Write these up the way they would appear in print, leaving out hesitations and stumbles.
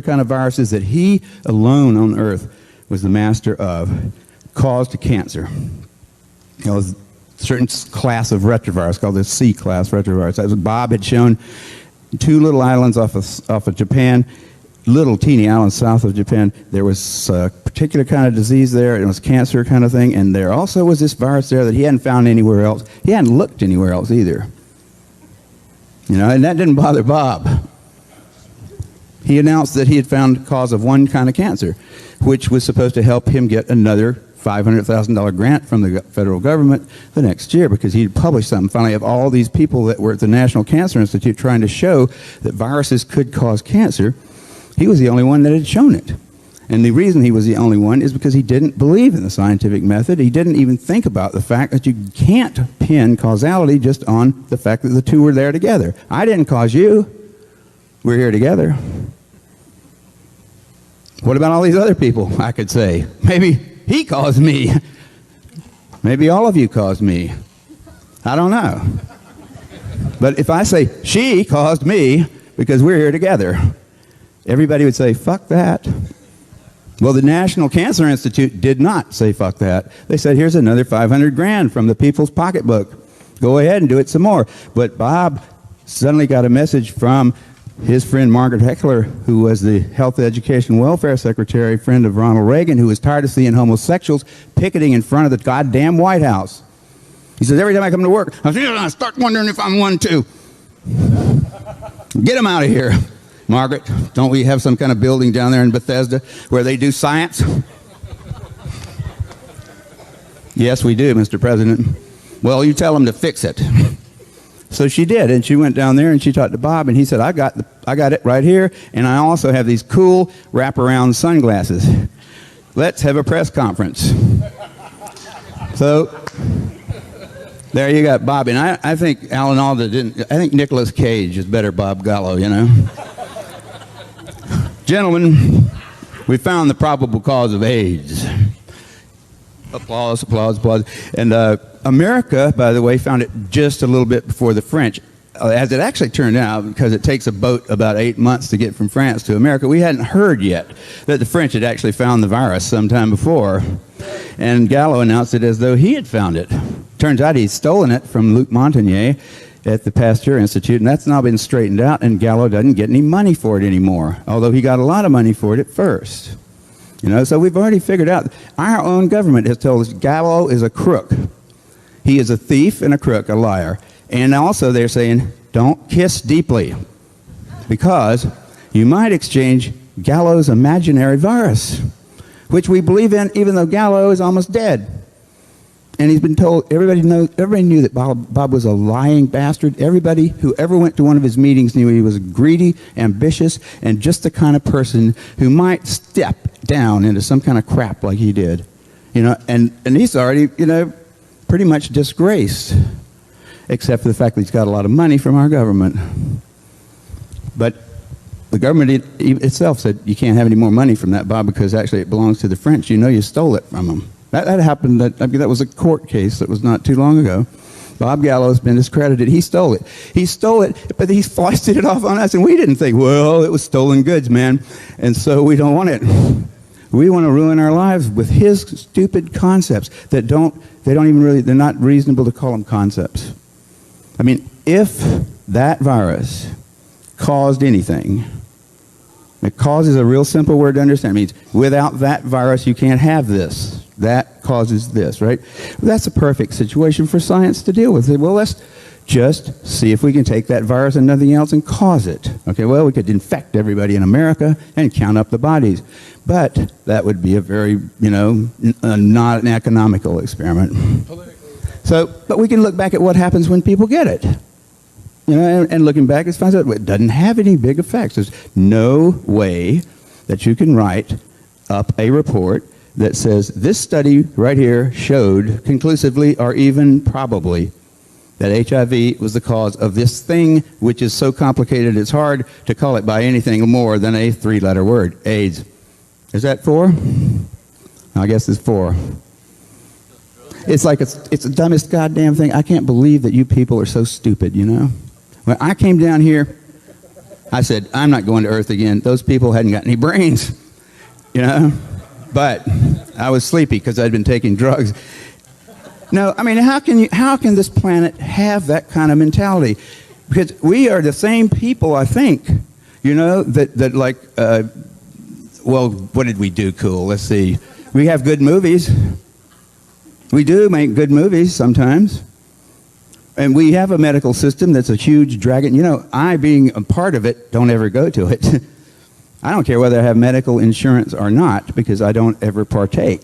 kind of viruses that he alone on earth was the master of caused cancer. It was a certain class of retrovirus called the C-class retrovirus. As Bob had shown, 2 little islands off of Japan, little teeny islands south of Japan, there was a particular kind of disease there. It was cancer kind of thing, and there also was this virus there that he hadn't found anywhere else. He hadn't looked anywhere else either. You know, and that didn't bother Bob. He announced that he had found the cause of one kind of cancer, which was supposed to help him get another $500,000 grant from the federal government the next year, because he had published something finally of all these people that were at the National Cancer Institute trying to show that viruses could cause cancer. He was the only one that had shown it. And the reason he was the only one is because he didn't believe in the scientific method. He didn't even think about the fact that you can't pin causality just on the fact that the two were there together. I didn't cause you. We're here together. What about all these other people, I could say? Maybe he caused me. Maybe all of you caused me. I don't know. But if I say, she caused me because we're here together, everybody would say, fuck that. Well, the National Cancer Institute did not say fuck that. They said, here's another 500 grand from the people's pocketbook. Go ahead and do it some more. But Bob suddenly got a message from his friend Margaret Heckler, who was the Health, Education, Welfare Secretary, friend of Ronald Reagan, who was tired of seeing homosexuals picketing in front of the goddamn White House. He says, every time I come to work, I start wondering if I'm one too. Get them out of here. Margaret, don't we have some kind of building down there in Bethesda where they do science? Yes, we do, Mr. President. Well, you tell them to fix it. So she did, and she went down there and she talked to Bob, and he said, I got it right here, and I also have these cool wraparound sunglasses. Let's have a press conference. So there you got Bob, and I think Alan Alda didn't. I think Nicolas Cage is better Bob Gallo, you know. Gentlemen, we found the probable cause of AIDS. Applause, applause, applause. And America, by the way, found it just a little bit before the French. As it actually turned out, because it takes a boat about 8 months to get from France to America, we hadn't heard yet that the French had actually found the virus sometime before. And Gallo announced it as though he had found it. Turns out he'd stolen it from Luc Montagnier at the Pasteur Institute, and that's now been straightened out, and Gallo doesn't get any money for it anymore, although he got a lot of money for it at first. You know, so we've already figured out, our own government has told us Gallo is a crook. He is a thief and a crook, a liar. And also they're saying, don't kiss deeply, because you might exchange Gallo's imaginary virus, which we believe in even though Gallo is almost dead. And he's been told, everybody knew that Bob was a lying bastard. Everybody who ever went to one of his meetings knew he was greedy, ambitious, and just the kind of person who might step down into some kind of crap like he did. You know, and he's already, you know, pretty much disgraced, except for the fact that he's got a lot of money from our government. But the government itself said, you can't have any more money from that, Bob, because actually it belongs to the French. You know you stole it from them. That happened, that was a court case that was not too long ago. Bob Gallo has been discredited. He stole it. He stole it, but he foisted it off on us, and we didn't think, well, it was stolen goods, man, and so we don't want it. We want to ruin our lives with his stupid concepts that they're not reasonable to call them concepts. I mean, if that virus caused anything, it causes a real simple word to understand. It means without that virus, you can't have this. That causes this, right? That's a perfect situation for science to deal with. Well, let's just see if we can take that virus and nothing else and cause it. Okay, well, we could infect everybody in America and count up the bodies. But that would be a very, you know, not an economical experiment. So, but we can look back at what happens when people get it. You know, and looking back, it finds out it doesn't have any big effects. There's no way that you can write up a report that says this study right here showed conclusively or even probably that HIV was the cause of this thing, which is so complicated it's hard to call it by anything more than a three-letter word, AIDS. Is that 4? I guess it's 4. It's like it's the dumbest goddamn thing. I can't believe that you people are so stupid, you know? When I came down here, I said, I'm not going to Earth again. Those people hadn't got any brains, you know. But I was sleepy because I'd been taking drugs. No, I mean, how can this planet have that kind of mentality? Because we are the same people, I think, you know, that like, well, what did we do cool? Let's see. We have good movies. We do make good movies sometimes. And we have a medical system that's a huge dragon. You know, I, being a part of it, don't ever go to it. I don't care whether I have medical insurance or not because I don't ever partake.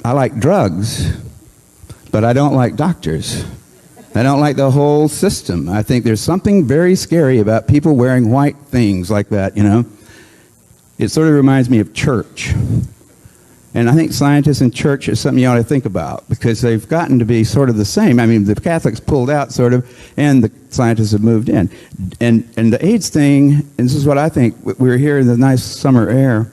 I like drugs, but I don't like doctors. I don't like the whole system. I think there's something very scary about people wearing white things like that, you know. It sort of reminds me of church. And I think scientists and church is something you ought to think about because they've gotten to be sort of the same. I mean, the Catholics pulled out sort of, and the scientists have moved in. And the AIDS thing, and this is what I think, we're here in the nice summer air.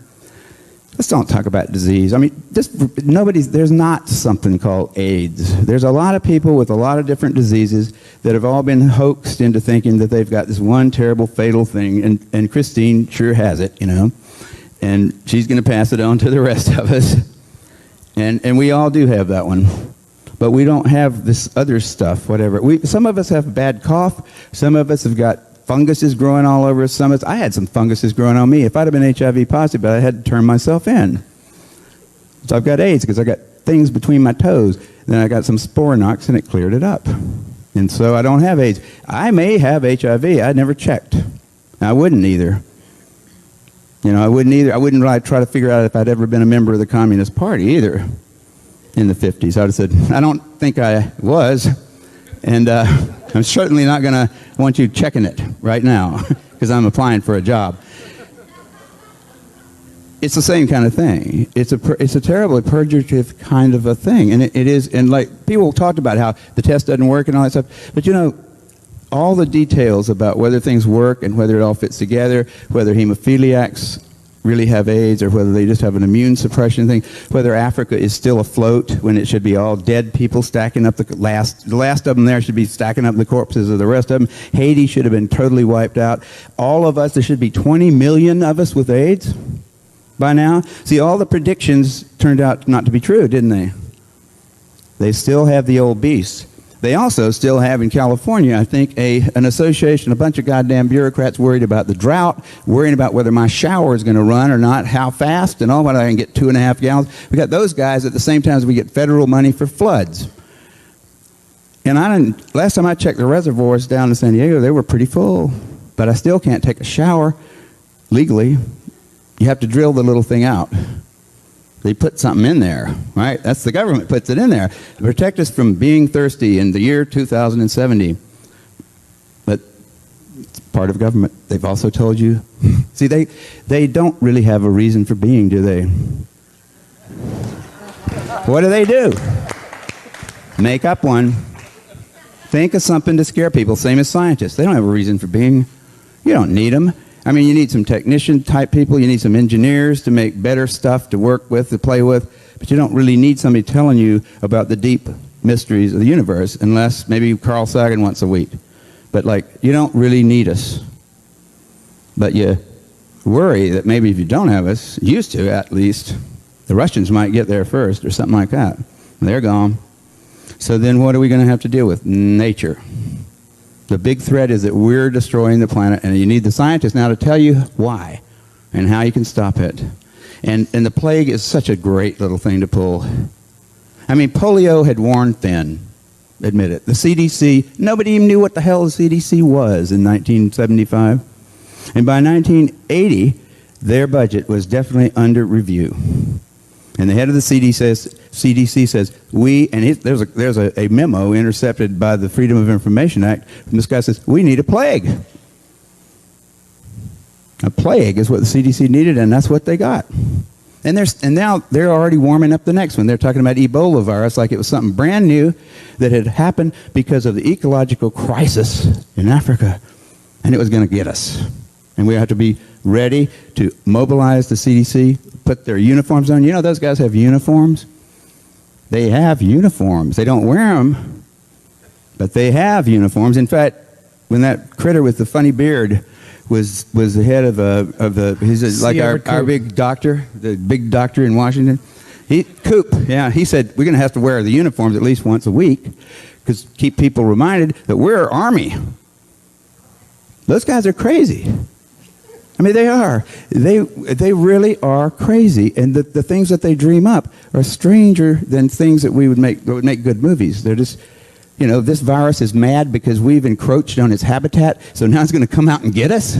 Let's don't talk about disease. I mean, there's not something called AIDS. There's a lot of people with a lot of different diseases that have all been hoaxed into thinking that they've got this one terrible fatal thing, and Christine sure has it, you know. And she's going to pass it on to the rest of us. And we all do have that one. But we don't have this other stuff, whatever. Some of us have bad cough. Some of us have got funguses growing all over us. I had some funguses growing on me. If I'd have been HIV positive, but I had to turn myself in. So I've got AIDS because I got things between my toes. Then I got some Sporanox and it cleared it up. And so I don't have AIDS. I may have HIV. I never checked. I wouldn't either. You know, I wouldn't either. I wouldn't really try to figure out if I'd ever been a member of the Communist Party either in the 50s. I'd have said, I don't think I was. And I'm certainly not going to want you checking it right now because I'm applying for a job. It's the same kind of thing. It's a terribly purgative kind of a thing. And it is, and like people talked about how the test doesn't work and all that stuff. But you know, all the details about whether things work and whether it all fits together, whether hemophiliacs really have AIDS or whether they just have an immune suppression thing, whether Africa is still afloat when it should be all dead people stacking up the last of them there should be stacking up the corpses of the rest of them. Haiti should have been totally wiped out. All of us, there should be 20 million of us with AIDS by now. See, all the predictions turned out not to be true, didn't they? They still have the old beast. They also still have in California, I think, an association, a bunch of goddamn bureaucrats worried about the drought, worrying about whether my shower is going to run or not, how fast, and all, whether I can get 2.5 gallons. We got those guys at the same time as we get federal money for floods. And last time I checked the reservoirs down in San Diego, they were pretty full. But I still can't take a shower legally. You have to drill the little thing out. They put something in there, right? That's the government puts it in there to protect us from being thirsty in the year 2070. But it's part of government. They've also told you. See, they don't really have a reason for being, do they? What do? Make up one. Think of something to scare people, same as scientists. They don't have a reason for being. You don't need them. I mean, you need some technician-type people. You need some engineers to make better stuff to work with, to play with. But you don't really need somebody telling you about the deep mysteries of the universe unless maybe Carl Sagan once a week. But, like, you don't really need us. But you worry that maybe if you don't have us, used to at least, the Russians might get there first or something like that. And they're gone. So then what are we going to have to deal with? Nature. The big threat is that we're destroying the planet, and you need the scientists now to tell you why and how you can stop it. And the plague is such a great little thing to pull. I mean, polio had worn thin, admit it. The CDC, nobody even knew what the hell the CDC was in 1975. And by 1980, their budget was definitely under review. And the head of the CDC says, there's a memo intercepted by the Freedom of Information Act, and this guy says, we need a plague. A plague is what the CDC needed, and that's what they got. And now they're already warming up the next one. They're talking about Ebola virus like it was something brand new that had happened because of the ecological crisis in Africa, and it was going to get us. And we have to be ready to mobilize the CDC, put their uniforms on. You know, those guys have uniforms. They have uniforms. They don't wear them, but they have uniforms. In fact, when that critter with the funny beard was the head of he's like our big doctor, the big doctor in Washington. Coop, yeah, he said we're going to have to wear the uniforms at least once a week because keep people reminded that we're Army. Those guys are crazy. I mean, they are. They really are crazy, and the things that they dream up are stranger than things that would make good movies. They're just, this virus is mad because we've encroached on its habitat, so now it's going to come out and get us.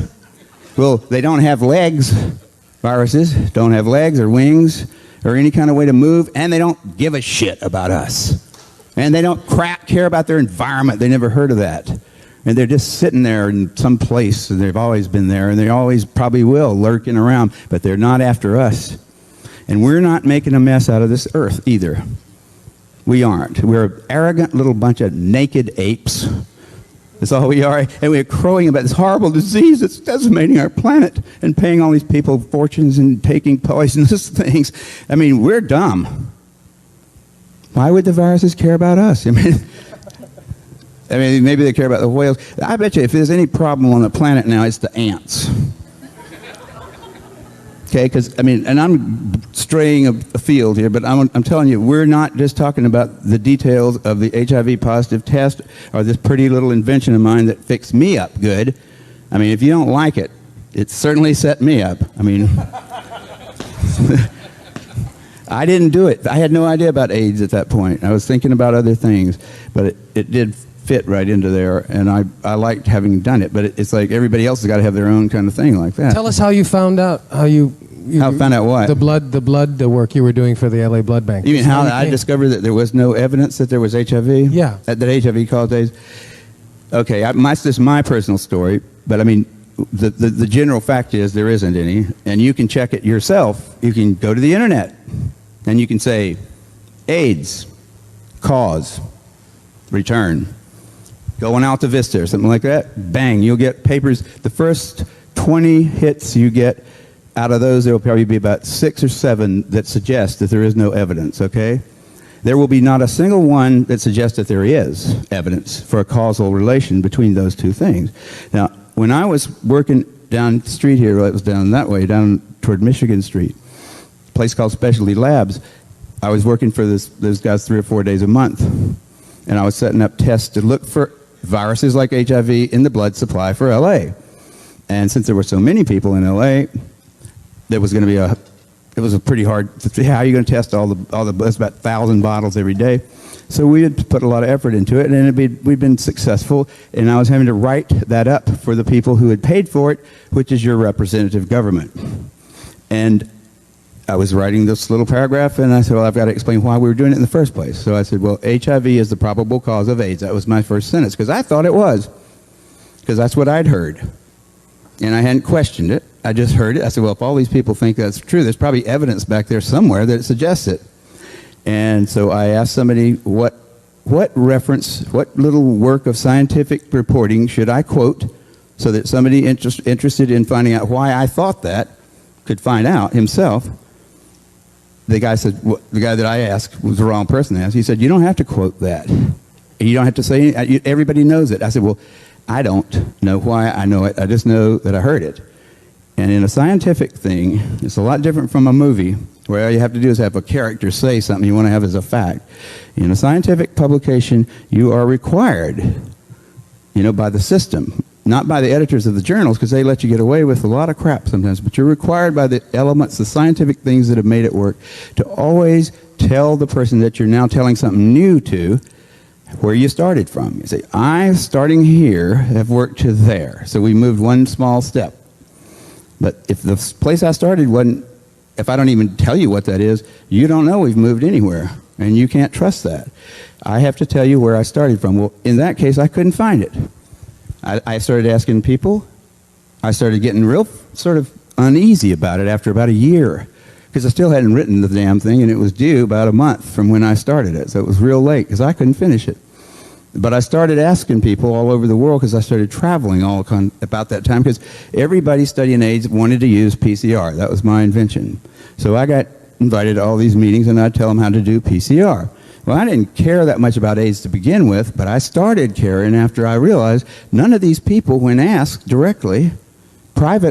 Well, they don't have legs. Viruses don't have legs or wings or any kind of way to move, and they don't give a shit about us. And they don't care about their environment. They never heard of that. And they're just sitting there in some place, and they've always been there, and they always probably will, lurking around, but they're not after us. And we're not making a mess out of this earth either. We aren't. We're an arrogant little bunch of naked apes. That's all we are. And we're crowing about this horrible disease that's decimating our planet and paying all these people fortunes and taking poisonous things. I mean, we're dumb. Why would the viruses care about us? I mean, maybe they care about the whales. I bet you if there's any problem on the planet now, it's the ants. Okay, because, and I'm straying afield here, but I'm telling you, we're not just talking about the details of the HIV positive test or this pretty little invention of mine that fixed me up good. I mean, if you don't like it, it certainly set me up. I mean, I didn't do it. I had no idea about AIDS at that point. I was thinking about other things, but it did fit right into there, and I liked having done it, but it's like everybody else has got to have their own kind of thing like that. Tell us how you found out, how found out what? The work you were doing for the LA Blood Bank. You mean how I discovered that there was no evidence that there was HIV? Yeah. That HIV caused AIDS? Okay, this is my personal story, but I mean, the general fact is there isn't any, and you can check it yourself. You can go to the internet, and you can say, AIDS, cause, return. Go on Alta Vista or something like that, bang, you'll get papers. The first 20 hits you get, out of those, there will probably be about 6 or 7 that suggest that there is no evidence, okay? There will be not a single one that suggests that there is evidence for a causal relation between those two things. Now, when I was working down the street here, it was down that way, down toward Michigan Street, a place called Specialty Labs, I was working for those guys 3 or 4 days a month, and I was setting up tests to look for viruses like HIV in the blood supply for LA. And since there were so many people in LA, there was going to be it was a pretty hard, how are you going to test all the blood? It's about 1,000 bottles every day. So we had put a lot of effort into it, and we'd been successful, and I was having to write that up for the people who had paid for it, which is your representative government. And I was writing this little paragraph, and I said, well, I've got to explain why we were doing it in the first place. So I said, well, HIV is the probable cause of AIDS. That was my first sentence, because I thought it was, because that's what I'd heard. And I hadn't questioned it. I just heard it. I said, well, if all these people think that's true, there's probably evidence back there somewhere that it suggests it. And so I asked somebody, what little work of scientific reporting should I quote so that somebody interested in finding out why I thought that could find out himself. The guy said, the guy that I asked was the wrong person to ask. He said, you don't have to quote that. You don't have to say anything. Everybody knows it. I said, well, I don't know why I know it. I just know that I heard it. And in a scientific thing, it's a lot different from a movie where all you have to do is have a character say something you want to have as a fact. In a scientific publication, you are required, by the system, not by the editors of the journals, because they let you get away with a lot of crap sometimes, but you're required by the elements, the scientific things that have made it work, to always tell the person that you're now telling something new to where you started from. You say, I, starting here, have worked to there. So we moved one small step. But if the place I started wasn't, if I don't even tell you what that is, you don't know we've moved anywhere, and you can't trust that. I have to tell you where I started from. Well, in that case, I couldn't find it. I started asking people. I started getting real sort of uneasy about it after about a year, because I still hadn't written the damn thing, and it was due about a month from when I started it, so it was real late because I couldn't finish it. But I started asking people all over the world because I started traveling about that time, because everybody studying AIDS wanted to use PCR. That was my invention. So I got invited to all these meetings, and I'd tell them how to do PCR. Well, I didn't care that much about AIDS to begin with, but I started caring after I realized none of these people, when asked directly, private